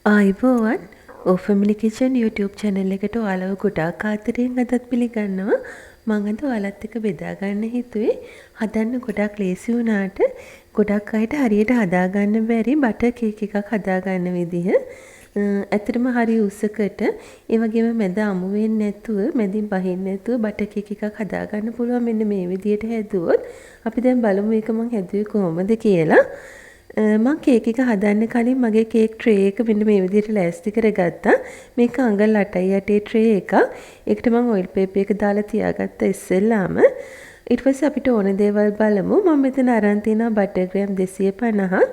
ආයිබෝවන් family kitchen YouTube channel එකට ඔයාලව ගොඩාක් ආදරයෙන් අදත් පිළිගන්නවා. මම අද ඔයාලත් එක්ක බෙදා ගන්න හිතුවේ හදන්න ගොඩාක් ලේසි වුණාට ගොඩක් අයට හරියට හදා ගන්න බැරි බටර් කේක් එකක් හදා ගන්න විදිහ. ඇත්තටම හරි උසකට ඒ වගේම මැද අමු වෙන්නේ නැතුව මැදින් බහින්නේ නැතුව බටර් කේක් එකක් හදා ගන්න පුළුවන් මෙන්න මේ විදිහට හැදුවොත්. අපි දැන් බලමු මේක මම හැදුවේ කොහොමද කියලා. මම කේක් එක හදන්න කලින් මගේ කේක් ට්‍රේ එක මෙන්න මේ විදිහට ලෑස්ති කරගත්තා. මේක අඟල් 8යි 8 ට්‍රේ එකක්. ඒකට මම ඔයිල් පේපර් එක දාලා තියාගත්තා ඉස්සෙල්ලාම. ඊට පස්සේ අපිට ඕන දේවල් බලමු. මම මෙතන අරන් තියෙනවා බටර් ග්‍රෑම් 250ක්.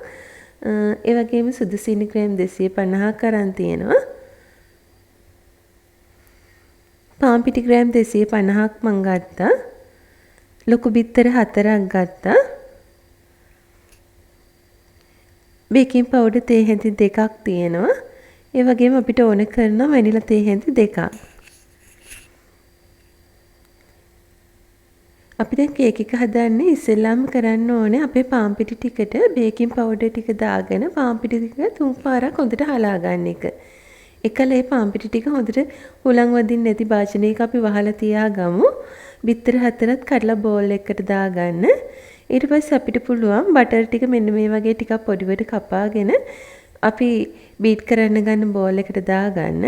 ඒ වගේම සුදු සීනි ග්‍රෑම් 250ක් අරන් තියෙනවා. පාන් පිටි ග්‍රෑම් 250ක් මම ගත්තා. ලොකු බිත්තර 4ක් ගත්තා. බේකින් පවුඩර් තේ හැඳි 2ක් තියෙනවා. ඒ වගේම අපිට ඕන කරන වැනිලා තේ හැඳි 2ක්. අපි දැන් කේක් එක හදන්නේ ඉස්සෙල්ලාම කරන්න ඕනේ අපේ පාන් පිටි ටිකට බේකින් පවුඩර් ටික දාගෙන පාන් පිටි ටික 3 පාරක් හොඳට හලා ගන්න එක. එකල ඒ පාන් පිටි ටික හොඳට හුලං වදින්න නැති භාජනයක අපි වහලා තියාගමු. බිත්තර 4ත් කඩලා බෝල් එකකට දාගන්න. ඊට පස්සේ අපිට පුළුවන් බටර් ටික මෙන්න මේ වගේ ටිකක් පොඩිවට කපාගෙන අපි බීට් කරන්න ගන්න බෝල් එකට දාගන්න.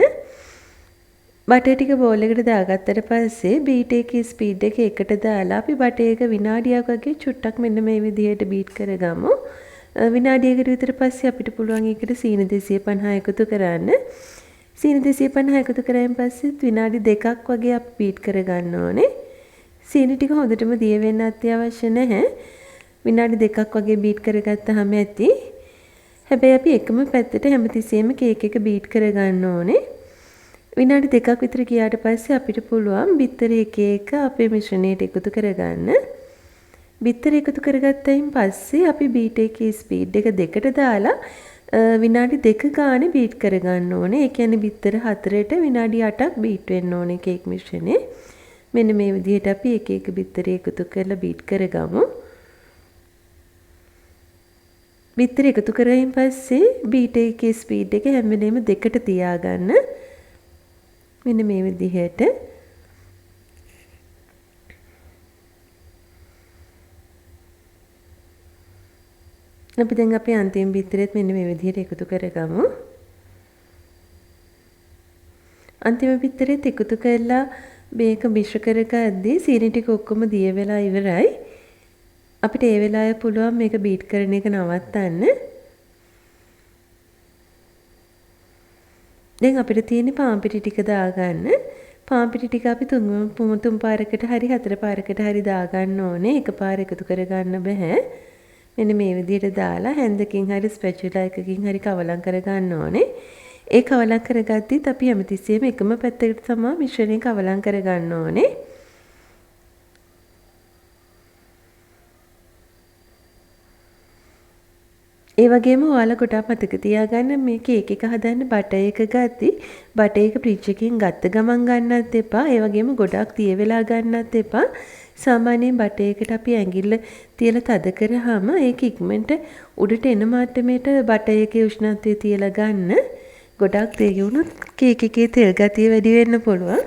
බටර් ටික බෝල් එකට දාගත්තට පස්සේ බීට් එකේ ස්පීඩ් එක එකට දාලා අපි බටර් එක විනාඩියක් වගේ චුට්ටක් මෙන්න මේ විදිහට බීට් කරගමු. විනාඩියකට විතර පස්සේ අපිට පුළුවන් ඒකට සීනි 250 එකතු කරන්න. සීනි 250 එකතු කරායින් පස්සේ විනාඩි 2ක් වගේ අපි බීට් කරගන්න ඕනේ. සීනි ටික හොඳටම දිය වෙන්න අත්‍යවශ්‍ය නැහැ. විනාඩි 2ක් වගේ බීට් කරගත්තාම ඇති. හැබැයි අපි එකම පැත්තට හැමතිස්සෙම කේක් එක බීට් කරගන්න ඕනේ. විනාඩි 2ක් විතර ගියාට පස්සේ අපිට පුළුවන් බිත්තර එක එක අපේ මිශ්‍රණයට එකතු කරගන්න. බිත්තර එකතු කරගත්තයින් පස්සේ අපි බීට් එකේ ස්පීඩ් එක 2ට දාලා විනාඩි 2 ගානේ බීට් කරගන්න ඕනේ. ඒ කියන්නේ බිත්තර 4ට විනාඩි 8ක් බීට් වෙන්න ඕනේ කේක් මිශ්‍රණේ. මෙන්න මේ විදිහට අපි එක එක බිත්තර එකතු කරලා බීට් කරගමු. බිත්තර එකතු කරායින් පස්සේ බීට් එකේ ස්පීඩ් එක හැම වෙලේම 2ට තියාගන්න. මෙන්න මේ විදිහට. අපි දැන් අපේ අන්තිම බිත්තරෙත් මෙන්න මේ විදිහට එකතු කරගමු. අන්තිම බිත්තරෙත් එකතු කරලා මේක මිශ්‍ර කරගද්දී සීනි ටික ඔක්කොම දිය වෙලා ඉවරයි. අපිට ඒ වෙලාවේ පුළුවන් මේක බීට් කරන එක නවත්තන්න. දැන් අපිට තියෙන්නේ පාන් පිටි ටික දාගන්න. පාන් පිටි ටික අපි තුන් පාරකට හරි 4 පාරකට හරි දාගන්න ඕනේ. එකපාර එකතු කරගන්න බෑ. මෙන්න මේ විදිහට දාලා හැන්දකින් හරි ස්පැචුලා එකකින් හරි කවලම් කරගන්න ඕනේ. ඒ කවලම් කරගද්දිත් අපි හැමතිස්සෙම එකම පැත්තකට තමයි මිශ්‍රණය කවලම් කරගන්න ඕනේ. ඒ වගේම ඔයාලා ගොඩාක් මතක තියාගන්න මේ කේක් එක හදන්න බටර් එක ගද්දි බටර් එක ෆ්‍රිජ් එකකින් ගත්ත ගමන් ගන්නත් එපා. ඒ වගේම ගොඩාක් තිය වෙලා ගන්නත් එපා. සාමාන්‍යයෙන් බටර් එකට අපි ඇඟිල්ල තියලා තද කරාම ඒක ඉක්මනට උඩට එන මට්ටමේට බටර් එකේ උෂ්ණත්වය තියලා ගන්න. ගොඩක් තේ වුණොත් කේක් එකේ තෙල් ගතිය වැඩි වෙන්න පුළුවන්.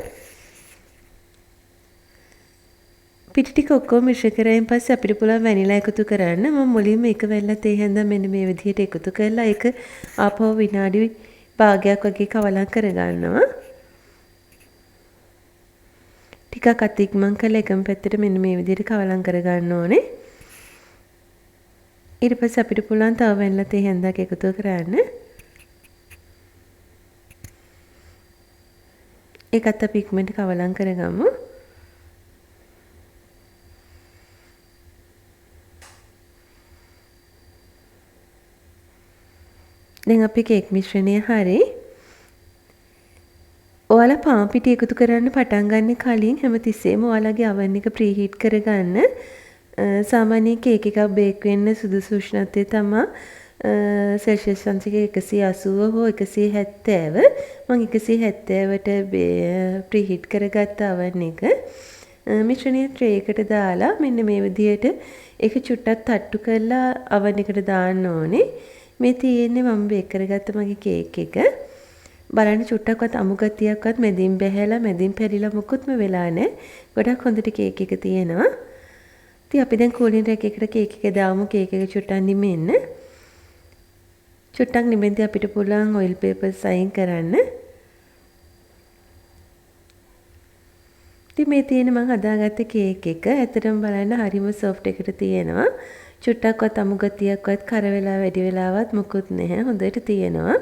පිටි ටික ඔක්කොම මිශ්‍ර කරායින් පස්සේ අපිට පුළුවන් වැනිලා එකතු කරන්න. මම මුලින්ම එක වැල්ල තේ හැඳ මෙන්න මේ විදිහට එකතු කරලා ඒක ආපහු විනාඩි භාගයක් වගේ කවලම් කරගන්නවා. ටිකක් අතික්මන් කරලා එකම පැත්තට මෙන්න මේ විදිහට කවලම් කරගන්න ඕනේ. ඊට පස්සේ අපිට පුළුවන් තව වැල්ල තේ හැඳක් එකතු කරන්න. ඒකත් අපි ඉක්මනට කවලම් කරගමු. දැන් අපි කේක් මිශ්‍රණය හරි. ඔයාලා පාන් පිටි එකතු කරන්න පටන් ගන්න කලින් හැමතිස්සෙම ඔයාලගේ oven එක ප්‍රීහීට් කරගන්න. සාමාන්‍ය කේක් එකක් බේක් වෙන්න සුදුසු උෂ්ණත්වය තමයි සෙල්සියස් අංශක 180 හෝ 170. මම 170ට ප්‍රීහීට් කරගත්ත oven එක. මිශ්‍රණය ට්‍රේ එකට දාලා මෙන්න මේ විදිහට ඒක චුට්ටක් තට්ටු කරලා oven එකට දාන්න ඕනේ. මේ තියෙන්නේ මම බේක් කරගත්ත මගේ කේක් එක. බලන්න චුට්ටක්වත් අමු ගතියක්වත් මැදින් බැහැලා මැදින් පැරිලා මුකුත්ම වෙලා නැහැ. ගොඩක් හොඳට කේක් එක තියෙනවා. ඉතින් අපි දැන් කූලින් රැක් එකට කේක් එක දාමු. කේක් එක චුට්ටක් නිමෙන්න. චුට්ටක් නිමෙද්දී අපිට පුළුවන් ඔයිල් පේපර්ස් අයින් කරන්න. ඉතින් මේ තියෙන මම හදාගත්ත කේක් එක ඇත්තටම බලන්න හරිම සොෆ්ට් එකට තියෙනවා. චුට්ටක්වත් අමු ගතියක්වත් කර වෙලා වැඩි වෙලාවත් මුකුත් නැහැ. හොඳට තියෙනවා.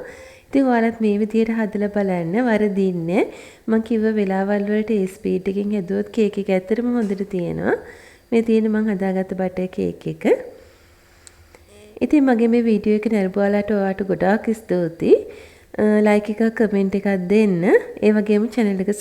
ඉතින් ඔයාලත් මේ විදියට හදලා බලන්න වරදින්නේ. මම කිව්ව වෙලාවල් වලට ඒ ස්පීඩ් එකකින් හදුවොත් කේක් එක ඇත්තටම හොඳට තියෙනවා. මේ තියෙන මම හදාගත්ත බටර් කේක් එක. ඉතින් මගේ මේ වීඩියෝ එක නරඹුවාලට ඔයාලට ගොඩාක් ස්තුතියි. ලයික් එකක් කමෙන්ට් එකක් දෙන්න. ඒ වගේම channel එක